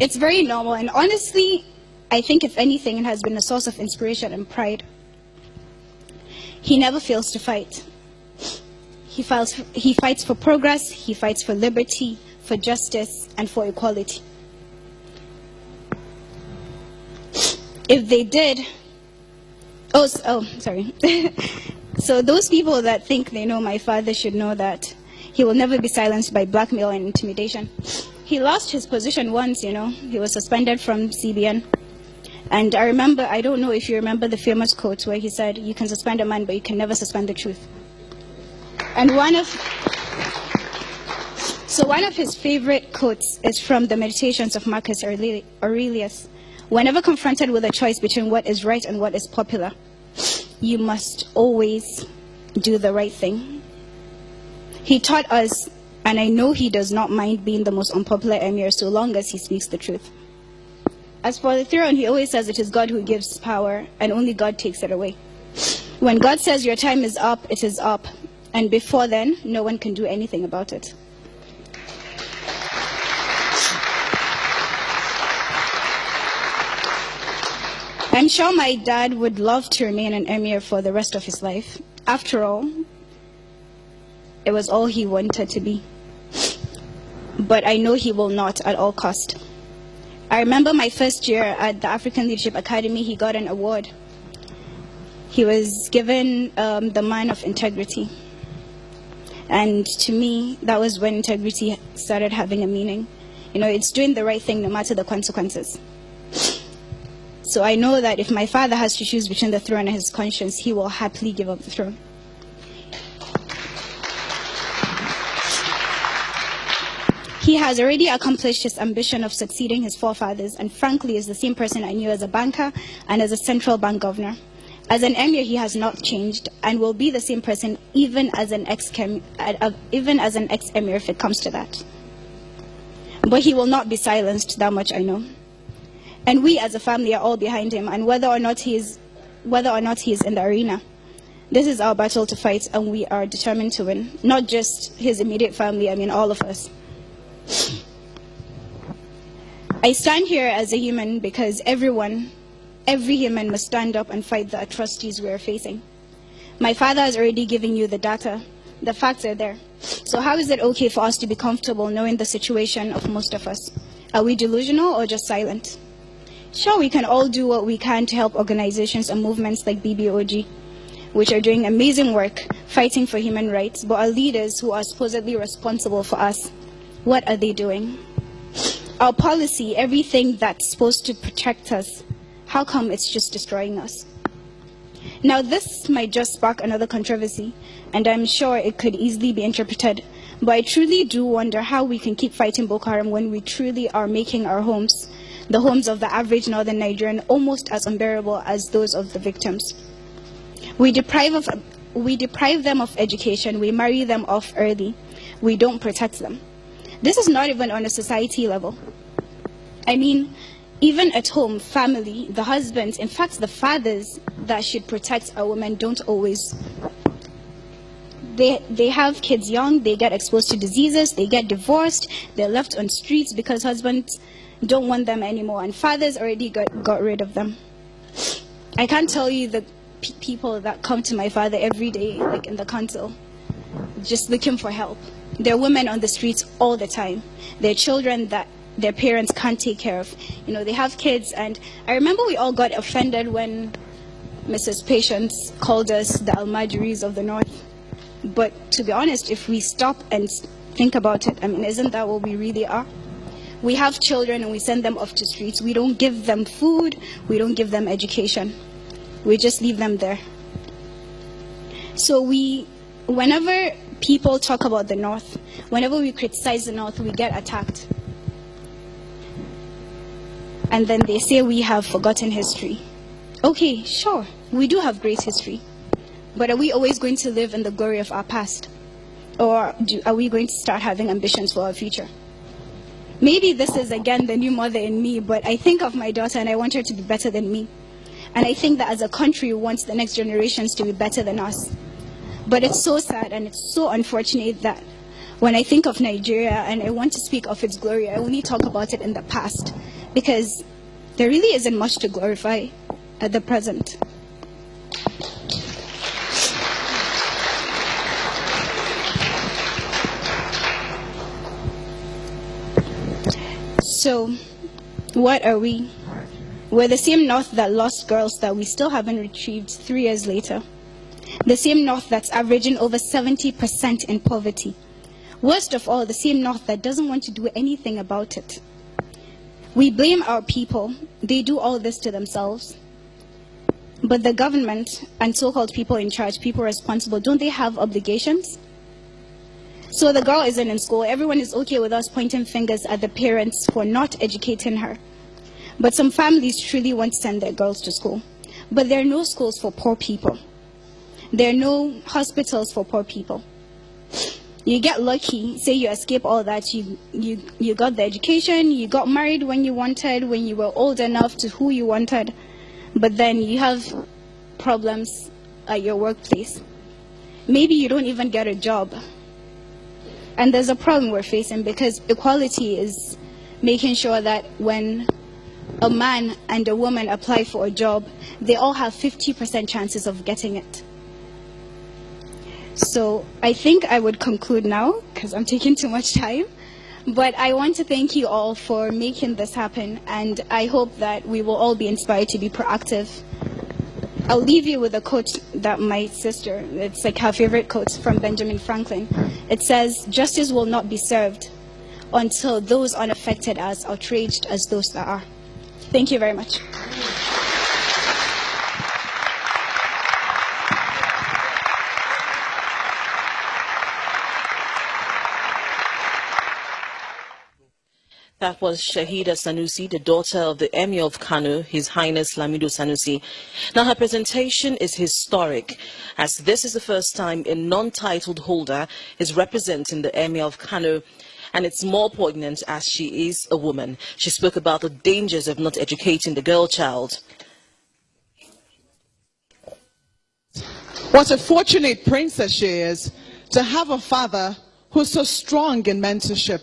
It's very normal, and honestly, I think if anything, it has been a source of inspiration and pride. He never fails to fight. He fights for progress, he fights for liberty, for justice, and for equality. If they did, sorry. So those people that think they know my father should know that he will never be silenced by blackmail and intimidation. He lost his position once, he was suspended from CBN. And I remember, I don't know if you remember the famous quote where he said, "You can suspend a man, but you can never suspend the truth." And one of his favorite quotes is from the Meditations of Marcus Aurelius. Whenever confronted with a choice between what is right and what is popular, you must always do the right thing. He taught us, and I know he does not mind being the most unpopular emir so long as he speaks the truth. As for the throne, he always says it is God who gives power, and only God takes it away. When God says your time is up, it is up. And before then, no one can do anything about it. I'm sure my dad would love to remain an emir for the rest of his life. After all, it was all he wanted to be. But I know he will not at all cost. I remember my first year at the African Leadership Academy, he got an award. He was given the Man of Integrity. And to me, that was when integrity started having a meaning. It's doing the right thing no matter the consequences. So I know that if my father has to choose between the throne and his conscience, he will happily give up the throne. He has already accomplished his ambition of succeeding his forefathers, and frankly is the same person I knew as a banker and as a central bank governor. As an emir, he has not changed and will be the same person even as an ex-emir if it comes to that. But he will not be silenced, that much I know. And we as a family are all behind him, and whether or not he is in the arena, this is our battle to fight, and we are determined to win. Not just his immediate family, all of us. I stand here as a human because every human must stand up and fight the atrocities we are facing. My father has already given you the data. The facts are there. So how is it okay for us to be comfortable knowing the situation of most of us? Are we delusional or just silent? Sure, we can all do what we can to help organizations and movements like BBOG, which are doing amazing work fighting for human rights, but our leaders who are supposedly responsible for us, what are they doing? Our policy, everything that's supposed to protect us, how come it's just destroying us? Now, this might just spark another controversy, and I'm sure it could easily be interpreted, but I truly do wonder how we can keep fighting Boko Haram when we truly are making our homes, the homes of the average northern Nigerian, almost as unbearable as those of the victims. We deprive them of education, we marry them off early, we don't protect them. This is not even on a society level. Even at home, family, the husbands, in fact, the fathers that should protect a woman don't always. They have kids young, they get exposed to diseases, they get divorced, they're left on streets because husbands don't want them anymore, and fathers already got rid of them. I can't tell you the people that come to my father every day, like in the council, just looking for help. There are women on the streets all the time. There are children that their parents can't take care of. They have kids, and I remember we all got offended when Mrs. Patience called us the Almajiris of the North. But to be honest, if we stop and think about it, isn't that what we really are? We have children and we send them off to streets. We don't give them food. We don't give them education. We just leave them there. So whenever people talk about the North, whenever we criticize the North, we get attacked. And then they say we have forgotten history. Okay, sure, we do have great history. But are we always going to live in the glory of our past? Or are we going to start having ambitions for our future? Maybe this is, again, the new mother in me, but I think of my daughter and I want her to be better than me. And I think that as a country, we want the next generations to be better than us. But it's so sad and it's so unfortunate that When I think of Nigeria and I want to speak of its glory, I only talk about it in the past, because there really isn't much to glorify at the present. So, what are we? We're the same North that lost girls that we still haven't retrieved 3 years later. The same North that's averaging over 70% in poverty. Worst of all, the same North that doesn't want to do anything about it. We blame our people. They do all this to themselves. But the government and so-called people in charge, people responsible, don't they have obligations? So the girl isn't in school. Everyone is okay with us pointing fingers at the parents for not educating her. But some families truly want to send their girls to school. But there are no schools for poor people. There are no hospitals for poor people. You get lucky, say you escape all that, you got the education, you got married when you wanted, when you were old enough to who you wanted, but then you have problems at your workplace. Maybe you don't even get a job. And there's a problem we're facing, because equality is making sure that when a man and a woman apply for a job, they all have 50% chances of getting it. So I think I would conclude now, because I'm taking too much time. But I want to thank you all for making this happen, and I hope that we will all be inspired to be proactive. I'll leave you with a quote that my sister, it's like her favorite quote from Benjamin Franklin. It says, "Justice will not be served until those unaffected are as outraged as those that are." Thank you very much. That was Shahida Sunusi, the daughter of the Emir of Kano, His Highness Lamido Sunusi. Now, her presentation is historic, as this is the first time a non-titled holder is representing the Emir of Kano, and it's more poignant as she is a woman. She spoke about the dangers of not educating the girl child. What a fortunate princess she is to have a father who's so strong in mentorship.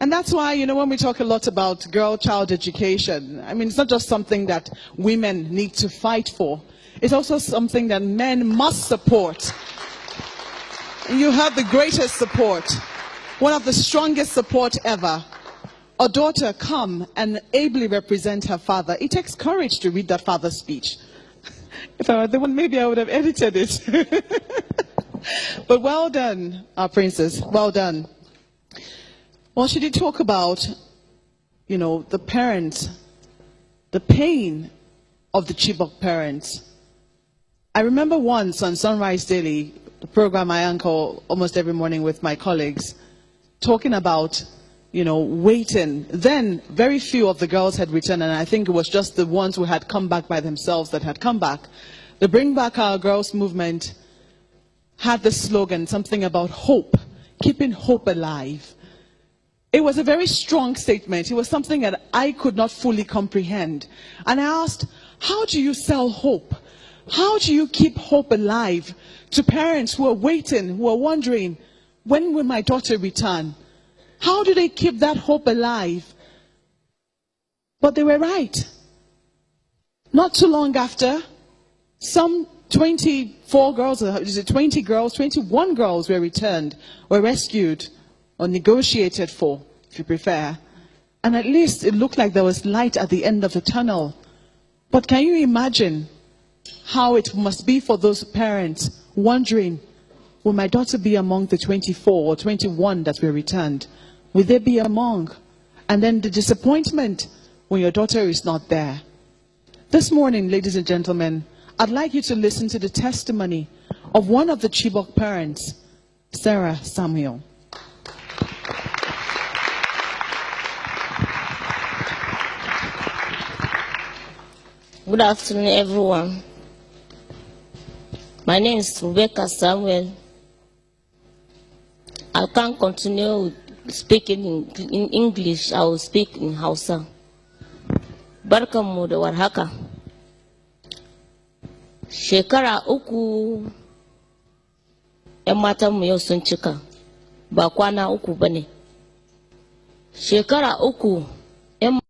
And that's why, you know, when we talk a lot about girl-child education, I mean, it's not just something that women need to fight for. It's also something that men must support. And you have the greatest support, one of the strongest support ever. A daughter come and ably represent her father. It takes courage to read that father's speech. If I were the one, maybe I would have edited it. But well done, our princess, well done. Well, she did talk about, you know, the parents, the pain of the Chibok parents. I remember once on Sunrise Daily, the program I anchor almost every morning with my colleagues, talking about, you know, waiting. Then very few of the girls had returned, and I think it was just the ones who had come back by themselves that had come back. The Bring Back Our Girls movement had the slogan, something about hope, keeping hope alive. It was a very strong statement. It was something that I could not fully comprehend. And I asked, how do you sell hope? How do you keep hope alive to parents who are waiting, who are wondering, when will my daughter return? How do they keep that hope alive? But they were right. Not too long after, some 24 girls, 20 girls, 21 girls were returned, were rescued, or negotiated for, if you prefer. And at least it looked like there was light at the end of the tunnel. But can you imagine how it must be for those parents wondering, will my daughter be among the 24 or 21 that were returned? Will they be among? And then the disappointment when your daughter is not there. This morning, ladies and gentlemen, I'd like you to listen to the testimony of one of the Chibok parents, Sarah Samuel. Good afternoon, everyone. My name is Rebecca Samuel. I can't continue speaking in English. I will speak in Hausa. Barkanmu da warhaka. Shekara uku 'yan matanmu yau sun cika ba kwana uku bane. Shekara uku